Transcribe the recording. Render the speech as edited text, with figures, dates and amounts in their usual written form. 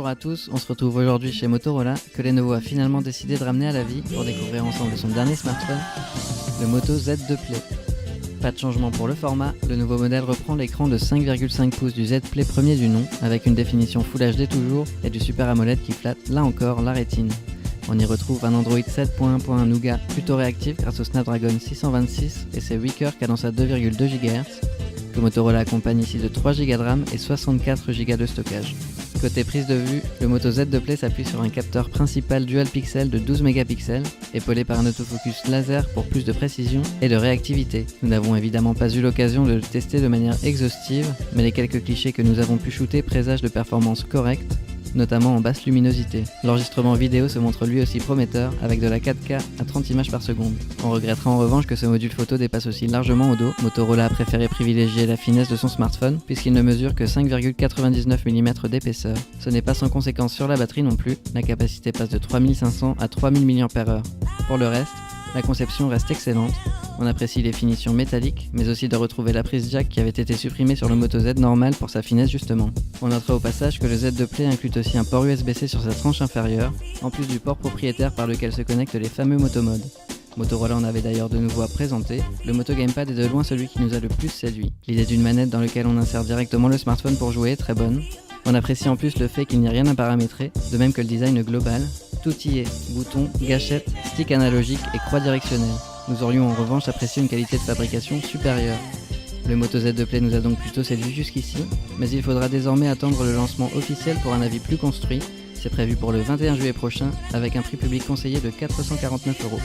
à tous, on se retrouve aujourd'hui chez Motorola, que Lenovo a finalement décidé de ramener à la vie pour découvrir ensemble son dernier smartphone, le Moto Z2 Play. Pas de changement pour le format, le nouveau modèle reprend l'écran de 5,5 pouces du Z Play premier du nom, avec une définition Full HD toujours et du Super AMOLED qui flatte là encore la rétine. On y retrouve un Android 7.1.1 Nougat plutôt réactif grâce au Snapdragon 626 et ses 8 cœurs cadencés à 2,2 GHz. Le Motorola accompagne ici de 3 Go de RAM et 64 Go de stockage. Côté prise de vue, le Moto Z2 Play s'appuie sur un capteur principal dual pixel de 12 mégapixels, épaulé par un autofocus laser pour plus de précision et de réactivité. Nous n'avons évidemment pas eu l'occasion de le tester de manière exhaustive, mais les quelques clichés que nous avons pu shooter présagent de performances correctes, notamment en basse luminosité. L'enregistrement vidéo se montre lui aussi prometteur, avec de la 4K à 30 images par seconde. On regrettera en revanche que ce module photo dépasse aussi largement au dos. Motorola a préféré privilégier la finesse de son smartphone, puisqu'il ne mesure que 5,99 mm d'épaisseur. Ce n'est pas sans conséquence sur la batterie non plus, la capacité passe de 3500 à 3000 mAh. Pour le reste, la conception reste excellente. On apprécie les finitions métalliques, mais aussi de retrouver la prise jack qui avait été supprimée sur le Moto Z normal pour sa finesse justement. On notera au passage que le Z2 Play inclut aussi un port USB-C sur sa tranche inférieure, en plus du port propriétaire par lequel se connectent les fameux motomodes. Motorola en avait d'ailleurs de nouveau à présenter, le Moto Gamepad est de loin celui qui nous a le plus séduit. L'idée d'une manette dans laquelle on insère directement le smartphone pour jouer est très bonne. On apprécie en plus le fait qu'il n'y ait rien à paramétrer, de même que le design global. Tout y est, boutons, gâchettes, stick analogique et croix directionnelle. Nous aurions en revanche apprécié une qualité de fabrication supérieure. Le Moto Z2 Play nous a donc plutôt séduit jusqu'ici, mais il faudra désormais attendre le lancement officiel pour un avis plus construit. C'est prévu pour le 21 juillet prochain, avec un prix public conseillé de 449 €.